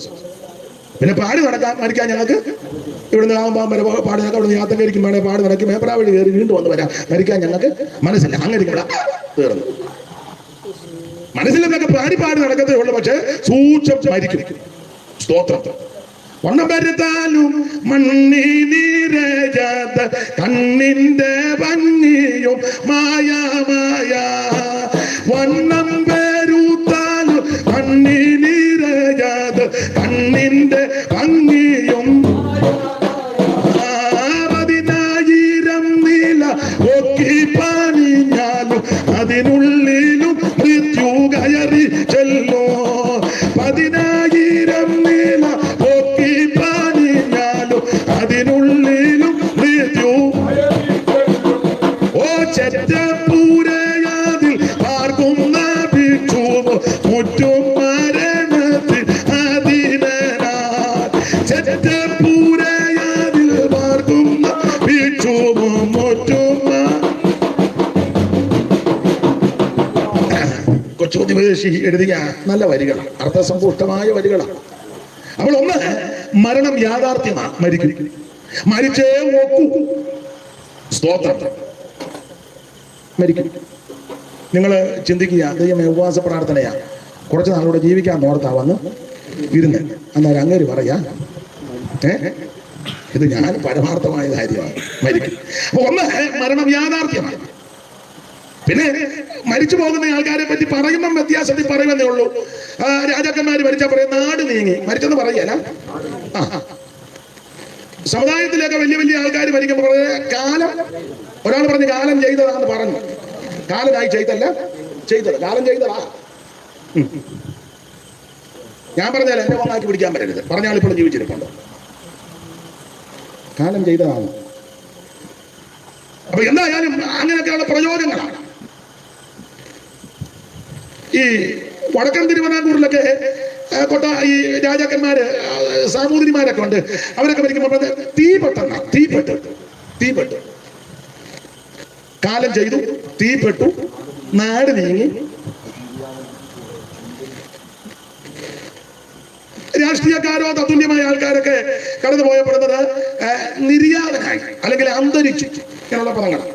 പിന്നെ മരിക്കാൻ ഞങ്ങൾക്ക് ഇവിടുന്ന് കാവുമ്പാൻ വരെ പാടിനൊക്കെ അവിടെ യാത്രക്കാരിക്കും വേണേ പാട് നടക്കി മേപ്പറ വഴി കയറി വീണ്ടും വന്ന് വരാം. മരിക്കാൻ ഞങ്ങൾക്ക് മനസ്സില്ല. അങ്ങനെ ഇവിടെ തീർന്നു. മനസ്സിലെന്നൊക്കെ പാടി നടക്കത്തേ ഉള്ളൂ, പക്ഷെ സൂക്ഷം മരിക്കും. സ്തോത്രം. വണ്ണം വരുത്താലും മണ്ണിനിരജാത കണ്ണിന്റെ ഭംഗിയും മായ വണ്ണം വരുത്താലും മണ്ണിനിരജാത കണ്ണിന്റെ ഭംഗിയും 10,000 നില ഒക്കി പണിഞ്ഞാലും അതിനുള്ളിലും മൃത്യു കയറി ചെല്ലോ. 10,000 നില ഒക്കി പണിഞ്ഞാലും അതിനുള്ളിലും മൃത്യു. ഓ ചെറ്റപ്പൂരയാതിൽ പാർക്കുന്ന ഭിക്ഷുവോ മുറ്റും മരണത്തിൽ അതിനാ. ചെറ്റപ്പൂരയാതിൽ പാർക്കുന്ന ഭിക്ഷുവോ മുറ്റും. കൊച്ചുകുഞ്ഞുമേശി എഴുതിയ നല്ല വരികളാണ്, അർത്ഥസമ്പുഷ്ടമായ വരികളാണ്. അപ്പോൾ 1, മരണം യാഥാർത്ഥ്യമാണ്. മരിച്ചേ ഒക്കൂ. സ്തോത്രം. മരിക്കും. നിങ്ങൾ ചിന്തിക്കുക, ദൈവമേ ഉപവാസ പ്രാർത്ഥനയാ, കുറച്ച് നാളൂടെ ജീവിക്കാൻ നോർത്താ വന്ന് ഇരുന്ന്. അന്നേരം അങ്ങേര് പറയാ ഇത് ഞാൻ പരമാർത്ഥമായ കാര്യമാണ്. മരിക്കും. അപ്പൊ 1, മരണം യാഥാർത്ഥ്യമാണ്. പിന്നെ മരിച്ചു പോകുന്ന ആൾക്കാരെ പറ്റി പറയുമ്പം വ്യത്യാസത്തിൽ പറയുമെന്നേ ഉള്ളൂ. രാജാക്കന്മാര് മരിച്ചാൽ പറയും നാട് നീങ്ങി. മരിച്ചെന്ന് പറയല. സമുദായത്തിലൊക്കെ വലിയ ആൾക്കാർ മരിക്കുമ്പോൾ കാലം, ഒരാൾ പറഞ്ഞ് കാലം ചെയ്തതാന്ന് പറഞ്ഞു. കാലനായി ചെയ്തല്ല, ചെയ്തത് കാലം ചെയ്തതാ. ഞാൻ പറഞ്ഞാൽ എന്നെ ഒന്നാക്കി പിടിക്കാൻ പറ്റരുത്. പറഞ്ഞാൽ ഇപ്പോഴും ജീവിച്ചിരിപ്പുണ്ടോ? കാലം ചെയ്തതാണ്. അപ്പൊ എന്തായാലും അങ്ങനെയൊക്കെയുള്ള പ്രയോഗങ്ങളാണ്. ഈ വടക്കൻ തിരുവനന്തപുരത്തിലൊക്കെ ഈ രാജാക്കന്മാര് സാമൂതിരിമാരൊക്കെ ഉണ്ട്. അവരൊക്കെ മരിക്കുമ്പോൾ തീപ്പെട്ട് തീപ്പെട്ടു. കാലം ചെയ്തു, തീപ്പെട്ടു, നാട് നീങ്ങി. രാഷ്ട്രീയക്കാരോ തത്തുല്യമായ ആൾക്കാരൊക്കെ കടന്നു പോയപ്പെടുന്നത് നിര്യാതനായി അല്ലെങ്കിൽ അന്തരിച്ചു എന്നുള്ള പദങ്ങളാണ്.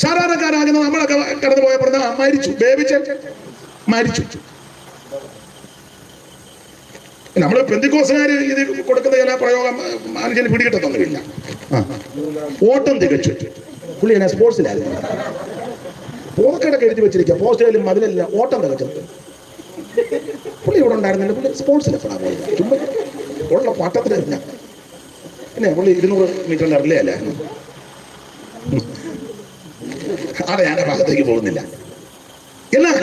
സാധാരണക്കാരാകുന്ന നമ്മളൊക്കെ കടന്നു പോയപ്പെടുന്ന മരിച്ചു, ബേബിച്ച് മരിച്ചു. നമ്മള് പെന്തിക്കോസുകാര് ഇത് കൊടുക്കുന്ന ചില പ്രയോഗം മനുഷ്യന് പിടികിട്ടത്തൊന്നുമില്ല. ഓട്ടം തികച്ചു. പുള്ളി എന്നെ സ്പോർട്സിലായിരുന്നു, പോസ്റ്റൊക്കെ എഴുതി വെച്ചിരിക്കുക, പോസ്റ്റേലും അതിലെല്ലാം ഓട്ടം തികച്ചത്. പുള്ളി ഇവിടെ ഉണ്ടായിരുന്നില്ല, പുള്ളി സ്പോർട്സിലെപ്പോഴാണ് പോയത്. ചുമ്മാ ഉള്ള പാട്ടത്തിലില്ല. പിന്നെ പുള്ളി 200 മീറ്ററിന്റെ റിലേ അല്ലായിരുന്നു. അതെ, ഞാൻ ഭാഗത്തേക്ക് പോകുന്നില്ല. എന്നാൽ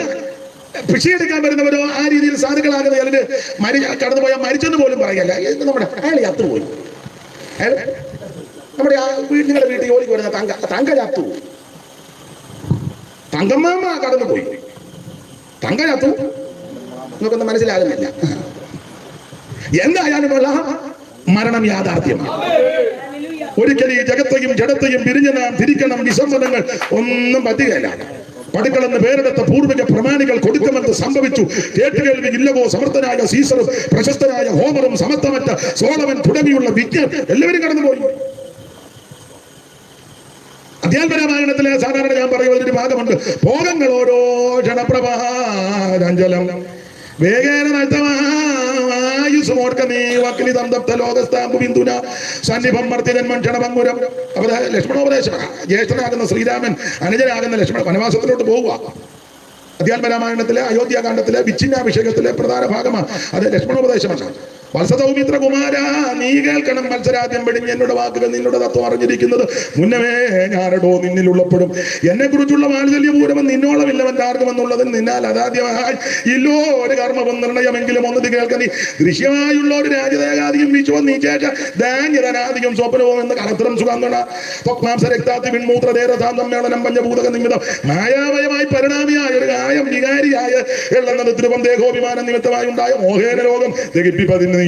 പിച്ചയെടുക്കാൻ വരുന്നവരോ ആ രീതിയിൽ സാധുക്കളാകുന്ന ചിലര് കടന്നുപോയാൽ മരിച്ചെന്ന് പോലും പറയല്ല. നമ്മുടെ അയാൾ ചത്തുപോയി. അയാൾ നമ്മുടെ ആ നിങ്ങളുടെ വീട്ടിൽ ജോലിക്ക് വരുന്ന തങ്ക ചത്തു, തങ്കമ്മാമ കടന്നുപോയി, തങ്ക ചത്തു നമുക്കൊന്നും മനസ്സിലാകുന്നില്ല. എന്തായാലുമുള്ള മരണം യാഥാർത്ഥ്യമാണ്. ഒരിക്കലും ഈ ജഗത്തെയും ജഡത്തെയും പിരിഞ്ഞ് നാം തിരിക്കണം. വിസമ്മതങ്ങൾ ഒന്നും പറ്റുകയില്ല. പടുക്കളെന്ന് പേരെടുത്ത പൂർവിക പ്രമാണികൾ കൊടുക്കുമെന്ന് സംഭവിച്ചു. കേട്ടുകേൾവി ഇല്ലവോ സമർത്ഥനായ സീസറും പ്രശസ്തനായ ഹോമറും സമത്വമറ്റ സോളമൻ തുടങ്ങിയുള്ള വിജ്ഞാൻ എല്ലാവരും കടന്നുപോയി. അധ്യാത്മരാമായണത്തിലെ സാധാരണ ഞാൻ പറയുന്ന ഒരു ഭാഗമുണ്ട്. ഭോഗങ്ങൾ ഓരോ ക്ഷണപ്രഭാജലം വേഗേന അപ്പൊ ലക്ഷ്മണോപദേശമാണ്. ജ്യേഷ്ഠനാകുന്ന ശ്രീരാമൻ അനുജനാകുന്ന ലക്ഷ്മണ വനവാസത്തിലോട്ട് പോവുക. അധ്യാത്മരാമായണത്തിലെ അയോധ്യാകാന്ഡത്തിലെ വിച്ഛിന്നാഭിഷേകത്തിലെ പ്രധാന ഭാഗമാണ് അത്. ലക്ഷ്മണോപദേശമാണ്. വത്സസൗമിത്ര കുമാര, നീ കേൾക്കണം മത്സരാദ്യം വെടിഞ്ഞ് എന്നോട് വാക്കുകൾ നിന്നോട് തത്വം അറിഞ്ഞിരിക്കുന്നത് മുന്നമേ ഞാനടോ നിന്നിലുള്ളപ്പോഴും എന്നെ കുറിച്ചുള്ള വാത്സല്യപൂരവൻ നിന്നോളമില്ലവൻ ആർക്കുമെന്നുള്ളതിൽ നിന്നാൽ അതാദ്യമായി ഇല്ലോ ഒരു കർമ്മവും നിർണയമെങ്കിലും ഒന്നത് കേൾക്ക. നീ ദൃശ്യമായുള്ള ഒരു രാജദേഹാദിയും വിശ്വ നീചേഷ ധാന്യതനാദികം സ്വപ്നവും എന്ന് കളത്രം സുഖാന്തണ രക്താത്തി വിൺമൂത്രദേരസാം സമ്മേളനം പഞ്ചഭൂതക നിമിത്തം മായാമയമായി പരിണാമിയായ ഒരു കായം വികാരിയായ എള്ളുന്നത് ധ്രുവം ദേഹോഭിമാനം നിമിത്തമായി ഉണ്ടായ മോഹേന രോഗം ദഹിപ്പിപ്പതിന്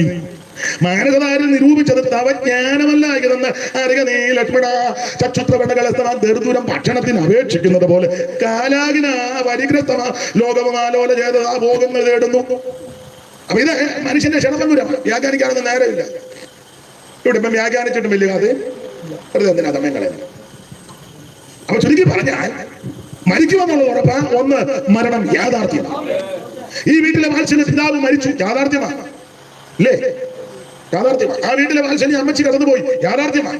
മാനസതാരിൽ നിരൂപിച്ചത് തവ ജ്ഞാനമല്ല ഇതെന്ന് അറിയ നീ ലക്ഷ്മണ. ചക്ഷുത്രകണ്ഡകളസ്തമാ ദർദൂരം ഭക്ഷണത്തിന് അപേക്ഷിക്കുന്നത് പോലെ കാലാകിന പരിഗ്രസ്തമാ ലോകമാലോല ചെയ്ത ആ ഭോഗങ്ങൾ തേടുന്നു. അപ്പൊ ഇത് മനുഷ്യന്റെ ക്ഷണമന്തുരം. വ്യാഖ്യാനിക്കാനൊന്നും നേരമില്ല. ഇവിടെ ഇപ്പം വ്യാഖ്യാനിച്ചിട്ടും വലിയ അത് വെറുതെ എന്തിനാ സമയം കളയുന്നത്. അപ്പൊ ചുരുക്കി പറഞ്ഞാൽ മരിക്കുമെന്നുള്ളത് ഉറപ്പാ. ഒന്ന്, മരണം യാഥാർത്ഥ്യമാണ്. ഈ വീട്ടിലെ വാത്സല്യ പിതാവ് മരിച്ചു, യാഥാർത്ഥ്യമാണ് അല്ലേ? യാഥാർത്ഥ്യമാണ്. ആ വീട്ടിലെ വാത്സല്യ അമ്മച്ചി കടന്നുപോയി, യാഥാർത്ഥ്യമാണ്.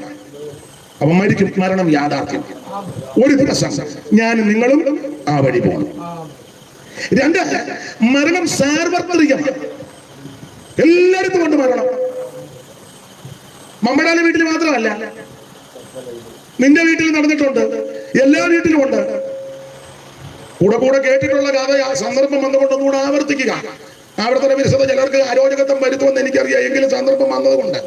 അപ്പൊ മരിക്കും, മരണം യാഥാർത്ഥ്യം. ഒരു ദിവസം ഞാനും നിങ്ങളും ആ വഴി പോകണം. രണ്ട്, മരണം സാർവത്രികമാണ്. എല്ലായിടത്തും കൊണ്ട് മരണം. മമ്മടാലെ വീട്ടിൽ മാത്രമല്ല, നിന്റെ വീട്ടിൽ നടന്നിട്ടുണ്ട്, എല്ലാ വീട്ടിലും ഉണ്ട്. കൂടെ കേട്ടിട്ടുള്ള കഥ സന്ദർഭം വന്നുകൊണ്ടൊന്നും കൂടെ ആവർത്തിക്കുക. ആവർത്തന വിരസത ചിലർക്ക് അരോചകത്വം വരുത്തുമെന്ന് എനിക്കറിയാം. എങ്കിലും സന്ദർഭം വന്നതുകൊണ്ട്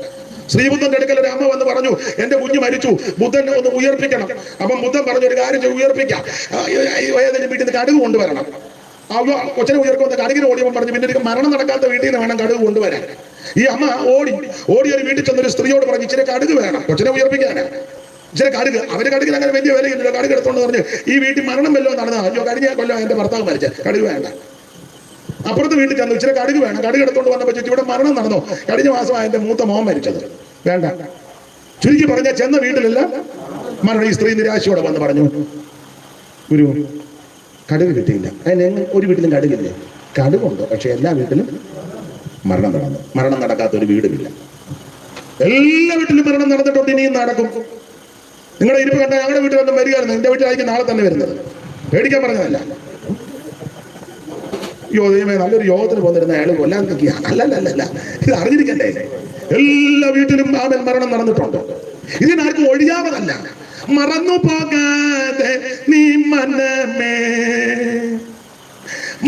ശ്രീബുദ്ധന്റെ അടുക്കൽ ഒരു അമ്മ വന്ന് പറഞ്ഞു, എന്റെ കുഞ്ഞ് മരിച്ചു, ബുദ്ധനെ ഒന്ന് ഉയർപ്പിക്കണം. അപ്പം ബുദ്ധൻ പറഞ്ഞു, ഒരു കാര്യം ഉയർപ്പിക്കാം, ഏതെങ്കിലും വീട്ടിൽ നിന്ന് കടുക് കൊണ്ടുവരണം. അവ കൊച്ചിനെ ഉയർക്കുമെന്ന് കടുകിന് ഓടിയപ്പോൾ പറഞ്ഞു, പിന്നെ ഒരു മരണം നടക്കാത്ത വീട്ടിൽ നിന്ന് വേണം കടുക് കൊണ്ടുവരാൻ. ഈ അമ്മ ഓടി ഒരു വീട്ടിൽ ചെന്നൊരു സ്ത്രീയോട് പറഞ്ഞു, ഇച്ചിരി കടുക് വേണം കൊച്ചിനെ ഉയർപ്പിക്കാനാണ്. ഇച്ചിരി കടുക്. അവര് കടുകിന് അങ്ങനെ വലിയ വിലയില്ലല്ലോ. കടുക് എടുത്തോണ്ട് പറഞ്ഞു, ഈ വീട്ടിൽ മരണം വല്ലോ നടന്ന, അയ്യോ കഴിഞ്ഞ കൊല്ലം എന്റെ ഭർത്താവ് മരിച്ച, കടുക് വേണ്ട. അപ്പുറത്ത് വീട്ടിൽ ചെന്നു, ഇച്ചിരി കടുക് വേണം. കടുക് എടുത്തോണ്ട് വന്നപ്പോൾ ഇവിടെ മരണം നടന്നോ, കഴിഞ്ഞ മാസമാണ് എന്റെ മൂത്ത മോൻ മരിച്ചത്, വേണ്ട. ചുരുക്കി പറഞ്ഞാൽ ചെന്ന വീട്ടിലെല്ലാം മരണം. ഈ സ്ത്രീ നിരാശയോടെ വന്ന് പറഞ്ഞു, ഒരു കടുക് കിട്ടിയില്ല. അതിന് ഒരു വീട്ടിലും കടുകില്ലേ? കടുകുണ്ട്, പക്ഷെ എല്ലാ വീട്ടിലും മരണം നടന്നു. മരണം നടക്കാത്ത ഒരു വീടുമില്ല. എല്ലാ വീട്ടിലും മരണം നടന്നിട്ടുണ്ട്, ഇനിയും നടക്കും. നിങ്ങളുടെ ഇരിപ്പ് കണ്ട ഞങ്ങളുടെ വീട്ടിൽ വന്ന് വരികയായിരുന്നു. എന്റെ വീട്ടിലായിരിക്കും നാളെ തന്നെ വരുന്നത്. പേടിക്കാൻ പറഞ്ഞതല്ല. ദൈവമേ, നല്ലൊരു യോഗത്തിന് പോന്നിരുന്ന അയാൾ കൊല്ലാൻ നിൽക്കുക. അല്ലല്ല, ഇത് അറിഞ്ഞിരിക്കണ്ടേ? എല്ലാ വീട്ടിലും ആമൻ മരണം നടന്നിട്ടുണ്ട്. ഇതിനാർക്കും ഒഴിയാവതല്ല. മറന്നു പോകാതെ നീ മനമേ,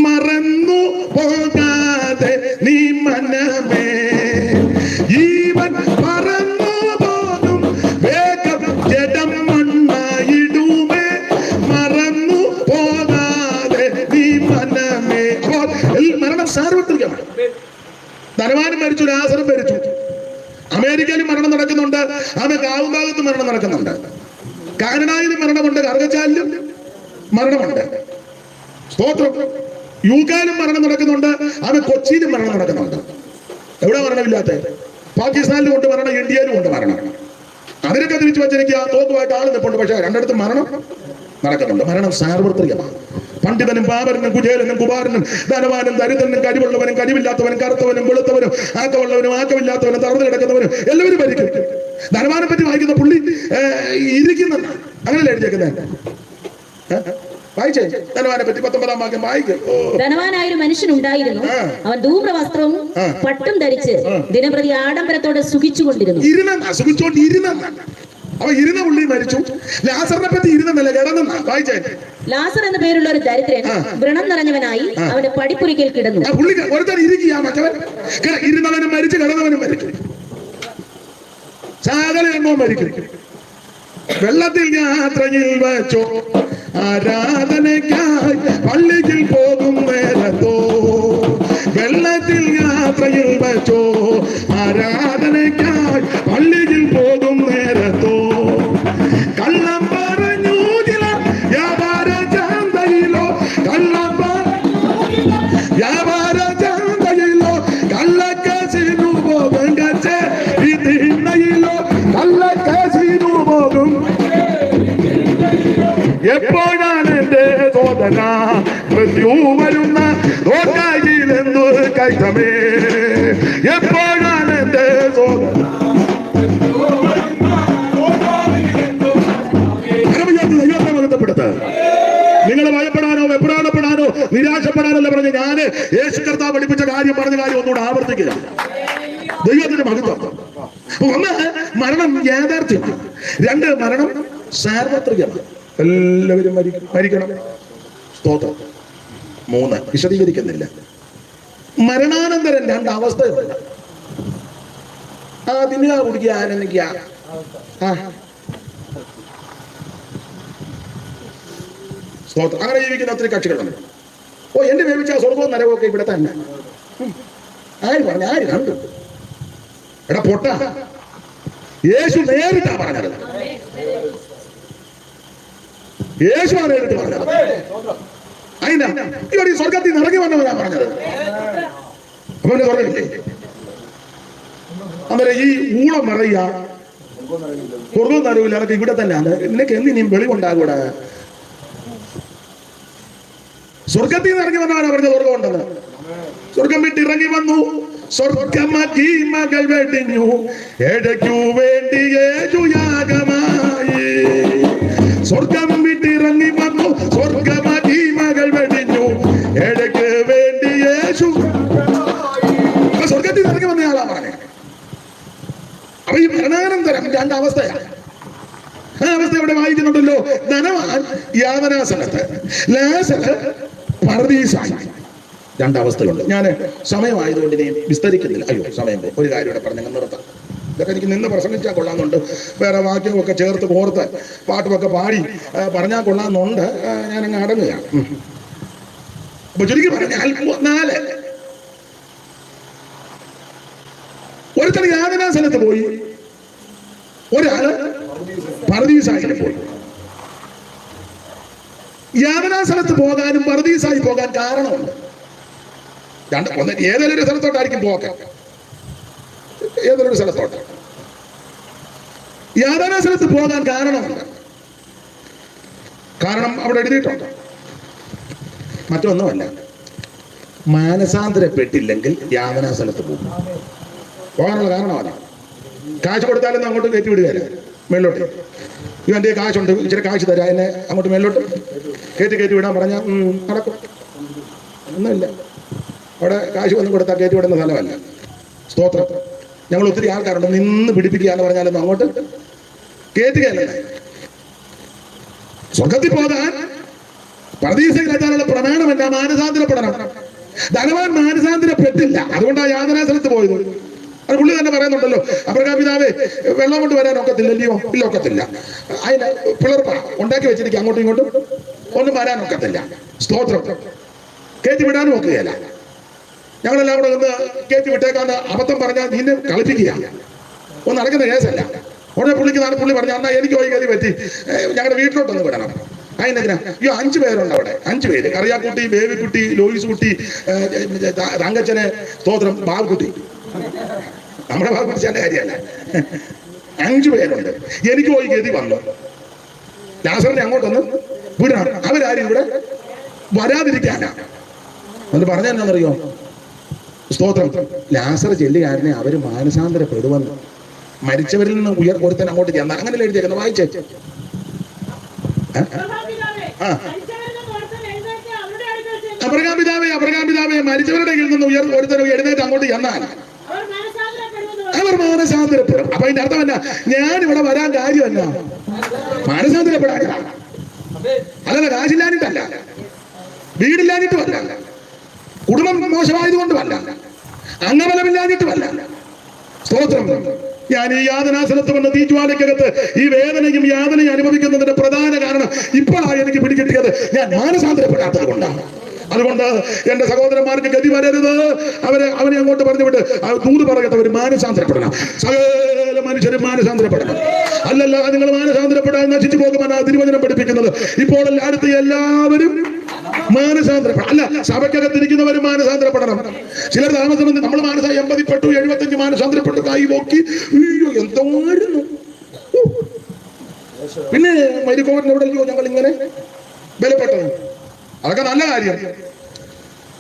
മറന്നു പോകാതെ നീ മനമേ, ജീവൻ പറന്നു പോകും വേഗം ജഡം മണ്ണായിടുമേ, മറന്നു പോകാതെ നീ മനമേ. അപ്പോൾ മരണം സാർവത്രികമാണ്. ധനവാനും മരിച്ചു, ലാസറും മരിച്ചു, അമേരിക്കയിലും മരണം നടക്കുന്നുണ്ട്, കാവുംഭാഗത്ത് മരണം നടക്കുന്നുണ്ട്, കാനഡയിലും മരണമുണ്ട്, കറുകച്ചാലിലും മരണമുണ്ട്. സ്തോത്രം. യുകയിലും മരണം നടക്കുന്നുണ്ട്, കൊച്ചിയിലും മരണം നടക്കുന്നുണ്ട്. എവിടെ മരണമില്ലാത്ത? പാകിസ്ഥാനിലും ഉണ്ട് മരണം, ഇന്ത്യയിലും ഉണ്ട് മരണം. അതിനൊക്കെ തിരിച്ചു വച്ചിരിക്കുക, തോക്കുമായിട്ട് ആൾ നിൽപ്പുണ്ട്. പക്ഷെ രണ്ടിടത്തും മരണം നടക്കുന്നുണ്ട്. മരണം സാർവത്രികമാണ്. പണ്ഡിതനും പാമരനും കുചേലനും കുമാരനും ധനവാനും ദരിദ്രനും കഴിവുള്ളവനും കഴിവില്ലാത്തവനും കറുത്തവനും വെളുത്തവനും ആക്കമുള്ളവനും ആക്കമില്ലാത്തവനും തളർന്നു കിടക്കുന്നവനും എല്ലാവരും മരിക്കും. ധനവാനെ പറ്റി വായിക്കുന്ന പുള്ളി ഇരിക്കുന്ന അങ്ങനെയല്ലേ എഴുതിയേക്കുന്നത്? വായിച്ചേ ധനവാനെ പറ്റി 19-ാം വാക്യം വായിക്കും. ധനവാനായൊരു മനുഷ്യനുണ്ടായിരുന്നു. അവൻ ധൂമ്രവസ്ത്രവും പട്ടും ധരിച്ച് ദിനപ്രതി ആഡംബരത്തോടെ സുഖിച്ചുകൊണ്ടിരുന്നു. അവ ഇരുന്ന പുള്ളി മരിച്ചു. ലാസറിനെ പറ്റി ഇരുന്നല്ല, കിടന്ന. വായിച്ചേ. ലാസർ എന്ന പേരുള്ള ഒരു ദരിദ്രൻ വ്രണം നിറഞ്ഞവനായി അവന്റെ പടിപ്പുരയ്ക്കൽ കിടന്നു. പുള്ളി ഒരുത്തൻ ഇരിക്കുക, മറ്റവൻ ഇരുന്നവനും മരിച്ചു, കിടന്നവനും മരിക്കും. സകല എണ്ണവും മരിക്കും. വെള്ളത്തിൽ യാത്രയിൽ വെച്ചോ ആരാധനയ്ക്കായി പള്ളിയിൽ പോകും നേരത്തോ, വെള്ളത്തിൽ യാത്രയിൽ വെച്ചോ ആരാധനയ്ക്കായി പള്ളിയിൽ പോകും നേരത്തോ, കള്ളം പറഞ്ഞു ചിലർ വ്യാപാര ചന്തയിലോ, കള്ളം വ്യാപാര ചന്തയിലോ, കള്ളക്കാശിനു പോകും, കച്ചേരിയിലോ കള്ളക്കാശിനു പോകും. എപ്പോഴാണ് എന്റെ സോദന മൃത്യു വരുന്ന ഓർക്കയിലെന്തു കൈതമേ, എപ്പോഴാണ് എന്റെ സോദന ദൈവത്തെ മഹത്വപ്പെടുത്ത. നിങ്ങൾ ഭയപ്പെടാനോ വെപ്രാളപ്പെടാനോ നിരാശപ്പെടാനല്ല പറഞ്ഞ് ഞാന് യേശു കർത്താവ് പഠിപ്പിച്ച കാര്യം പറഞ്ഞ കാര്യം ഒന്നുകൂടെ ആവർത്തിക്കുക. ദൈവത്തിന്റെ മഹത്വം. ഒന്ന്, മരണം യാഥാർത്ഥ്യമാണ്. രണ്ട്, മരണം സാർവത്രികമാണ്. എല്ലാവരും മരിക്കണം. സ്തോത്രം. മൂന്ന്, വിശദീകരിക്കുന്നില്ല. മരണാനന്തരം രണ്ട് അവസ്ഥയുണ്ട്. തിന്നുക, കുടിക്കുക, ആനന്ദിക്കുക. സ്തോത്രം. അങ്ങനെ ജീവിക്കുന്ന ഒത്തിരി കക്ഷികളുണ്ട്. എന്റെ വേവിച്ച സ്വർഗവും നരകമൊക്കെ ഇവിടെ തന്നെ. ആര് പറഞ്ഞു? ആര് കണ്ടു? എടാ പൊട്ട, യേശു നേരിട്ടാ പറഞ്ഞത്. യേശുവാ നേരിട്ട് പറഞ്ഞത്. അതിനാ ഇവിടെ ഈ സ്വർഗത്തിൽ നിന്ന് ഇറങ്ങി വന്നവനാ പറഞ്ഞത്. അപ്പൊ സ്വർഗമില്ലേ? അന്നേരം ഈ ഊളം പറയുക സ്വർഗവും നരവില്ല, അതൊക്കെ ഇവിടെ തന്നെയാണ്. നിനക്ക് എന്തിനും വെളിവുണ്ടാകൂടെ? സ്വർഗത്തിൽ നിന്ന് ഇറങ്ങി വന്നവനാ പറഞ്ഞത് സ്വർഗം ഉണ്ടെന്ന്. സ്വർഗം വിട്ട് ഇറങ്ങി വന്നു, സ്വർഗമഹിമകൾ വെടിഞ്ഞു, എടയ്ക്കു വേണ്ടി യേശുയാഗമായി. സ്വർഗം വിട്ടിറങ്ങി വന്നു, സ്വർഗമഹിമകൾ വെടിഞ്ഞു, എടയ്ക്ക് വേണ്ടി യേശു. സ്വർഗത്തിൽ ഇറങ്ങി വന്നയാളാ പറഞ്ഞത്. അപ്പൊ ഈ മരണാനന്തരം രണ്ടവസ്ഥയാണ്. ആ അവസ്ഥ ഇവിടെ വായിക്കുന്നുണ്ടല്ലോ. ധനവാൻ യാതനാസനത്ത്, ലാസർ പർദീസായി. രണ്ടവസ്ഥയുണ്ട്. ഞാൻ സമയമായതുകൊണ്ട് ഇനി വിസ്തരിക്കുന്നില്ല. സമയം പോയി. ഒരു കാര്യം ഇവിടെ പറഞ്ഞ് നിർത്താം. ഇതൊക്കെ എനിക്ക് നിന്ന് പ്രസംഗിച്ചാൽ കൊള്ളാമെന്നുണ്ട്. വേറെ വാക്യമൊക്കെ ചേർത്ത് കോർത്ത് പാട്ടുമൊക്കെ പാടി പറഞ്ഞാൽ കൊള്ളാമെന്നുണ്ട്. ഞാനങ്ങ് അടങ്ങുകയാണ്. അപ്പൊ ചുരുക്കി പറഞ്ഞാൽ 4, ഒരുത്തൻ യാതനാ സ്ഥലത്ത് പോയി, ഒരാള് പർദീസായി പോയി. യാതനാ സ്ഥലത്ത് പോകാനും പർദീസായി പോകാൻ കാരണമുണ്ട്. ഒന്ന്, ഏതെങ്കിലും ഒരു സ്ഥലത്തോട്ടായിരിക്കും പോകാൻ. ഏതൊരു സ്ഥലത്തോട്ട് യാതനാ സ്ഥലത്ത് പോകാൻ കാരണമുണ്ട്. കാരണം അവിടെ എഴുതിയിട്ടുണ്ട്. മറ്റൊന്നുമല്ല, മാനസാന്തരപ്പെട്ടില്ലെങ്കിൽ യാതനാ സ്ഥലത്ത് പോകും. പോകാനുള്ള കാരണം അതാണ്. കാശ് കൊടുത്താലൊന്നും അങ്ങോട്ട് കയറ്റി വിടുകയല്ല. മേലോട്ട് ഇവന്റെ കാശുണ്ട്, ഇച്ചിരി കാശ് തരാം, എന്നെ അങ്ങോട്ട് മേലോട്ട് കയറ്റി വിടാൻ പറഞ്ഞാൽ നടക്കും. ഒന്നുമില്ല. അവിടെ കാശ് ഒന്നും കൊടുത്താൽ കയറ്റി വിടുന്ന സ്ഥലമല്ല. സ്തോത്രം. ഞങ്ങൾ ഒത്തിരി ആൾക്കാരുണ്ട്, നിന്ന് പിടിപ്പിക്കുക എന്ന് പറഞ്ഞാലൊന്നും അങ്ങോട്ട് കയറ്റുകയല്ല. സ്വർഗത്തിൽ പോകാൻ പർദീസയിലെത്താനുള്ള പ്രമാണമെന്താ? മാനസാന്തരപ്പെടണം. ധനവാൻ മാനസാന്തരപ്പെട്ടില്ല, അതുകൊണ്ടാണ് യാതനാ സ്ഥലത്ത് പോയത്. അത് പുള്ളി തന്നെ പറയുന്നുണ്ടല്ലോ, അബ്രഹാം പിതാവേ വെള്ളം കൊണ്ട് വരാൻ ഒക്കത്തില്ലല്ലയോ? ഇല്ല, ഒക്കത്തില്ല. അതിന് പിളർപ്പ ഉണ്ടാക്കി വെച്ചിരിക്കുക, അങ്ങോട്ടും ഇങ്ങോട്ടും ഒന്നും വരാൻ ഒക്കത്തില്ല. സ്തോത്രം. കയറ്റി വിടാനും ഒക്കുകയല്ല. ഞങ്ങളെല്ലാം കൂടെ ഒന്ന് കയറ്റി വിട്ടേക്കാന്ന് അബദ്ധം പറഞ്ഞാൽ നിന്നെ കളിപ്പിക്കുക. ഒന്നും നടക്കുന്ന കേസല്ല. ഉടനെ പുള്ളിക്ക് പുള്ളി പറഞ്ഞു, എന്നാൽ എനിക്ക് പോയി ഗതി പറ്റി, ഞങ്ങളുടെ വീട്ടിലോട്ടൊന്ന് വിടണം. അതിനെതിനാ അയ്യോ 5 പേരുണ്ട് അവിടെ, 5 പേര്, കറിയാക്കുട്ടി, ബേബിക്കുട്ടി, ലോയിസ് കുട്ടി, തങ്കച്ചന്, സ്തോത്രം, ബാബുക്കുട്ടി. നമ്മുടെ ബാബുക്കുട്ടിച്ചാന്റെ കാര്യമല്ല, 5 പേരുണ്ട്. എനിക്ക് പോയി ഗതി വന്നു. ലാസറിനെ അങ്ങോട്ടൊന്ന് വിടണം. അവരാരും ഇവിടെ വരാതിരിക്കാനാ എന്ന് പറഞ്ഞെന്നറിയോ? സ്തോത്രം. ലാസർ ചെല്ലുകാരനെ അവര് മാനസാന്തരപ്പെടുവെന്ന്, മരിച്ചവരിൽ നിന്ന് ഒരുത്തൻ അങ്ങോട്ട് ചെന്നാൽ, അങ്ങനെയല്ലേ എഴുതിയേക്കുന്നത്? വായിച്ചേ. അബ്രഹാം പിതാവേ മരിച്ചവരുടെ കയ്യിൽ നിന്ന് ഒരുത്തൻ എഴുന്നേറ്റ് അങ്ങോട്ട് ചെന്നാൽ അവർ മാനസാന്തരപ്പെടും. അപ്പൊ അതിന്റെ അർത്ഥം എന്നാ? ഞാൻ ഇവിടെ വരാൻ കാര്യമല്ല, മാനസാന്തരപ്പെടാനാണ്. അല്ലല്ല, കാശില്ലാഞ്ഞിട്ടല്ല, വീടില്ലാഞ്ഞിട്ടുമല്ല, കുടുംബം മോശമായതുകൊണ്ടുമല്ല, അംഗബലമില്ലാഞ്ഞിട്ടുമല്ല. സ്തോത്രം. ഞാൻ ഈ യാതനാസനത്ത് വന്ന തീജ്വാലയ്ക്കകത്ത് ഈ വേദനയും യാതനയും അനുഭവിക്കുന്നതിന്റെ പ്രധാന കാരണം ഇപ്പോഴാണ് എനിക്ക് പിടികിട്ടിയത്. ഞാൻ മാനസാന്തരപ്പെടാത്തത് കൊണ്ടാണ്. അതുകൊണ്ട് എന്റെ സഹോദരന്മാർക്ക് ഗതി വരരുത്. അവനെ അങ്ങോട്ട് പറഞ്ഞു വിട്ട് ദൂത് പറയട്ടെ, അവർ മാനസാന്തരപ്പെടണം. സകല മനുഷ്യരും മാനസാന്തരപ്പെടണം. അല്ലല്ല, നിങ്ങൾ മാനസാന്തരപ്പെടാൻ നശിച്ചു പോകുമെന്നാണ് തിരുവചനം പഠിപ്പിക്കുന്നത്. ഇപ്പോൾ അടുത്ത് എല്ലാവരും മാനസാന്തരപ്പെടണം. അല്ല, സഭയ്ക്കകത്തിരിക്കുന്നവരും മാനസാന്തരപ്പെടണം. ചിലർ താമസം നമ്മൾ 80 പെട്ടു, 75 മാനസാന്തരപ്പെട്ടു, കൈ നോക്കി അയ്യോ എന്തായിരുന്നു. പിന്നെ മരിക്കോറിന് എവിടെ ഞങ്ങൾ ഇങ്ങനെ ബലപ്പെട്ടത്? അതൊക്കെ നല്ല കാര്യം.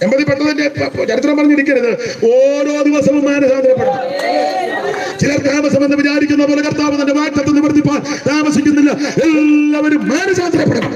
80 പെട്ടതിന്റെ ചരിത്രം പറഞ്ഞിരിക്കരുത്. ഓരോ ദിവസവും മാനസാന്തരപ്പെടണം. ചിലർ താമസമെന്ന് വിചാരിക്കുന്ന പോലെ കർത്താവ് തന്റെ വാഗ്ദത്തം നിവർത്തിപ്പാൻ താമസിക്കുന്നില്ല. എല്ലാവരും മാനസാന്തരപ്പെടണം.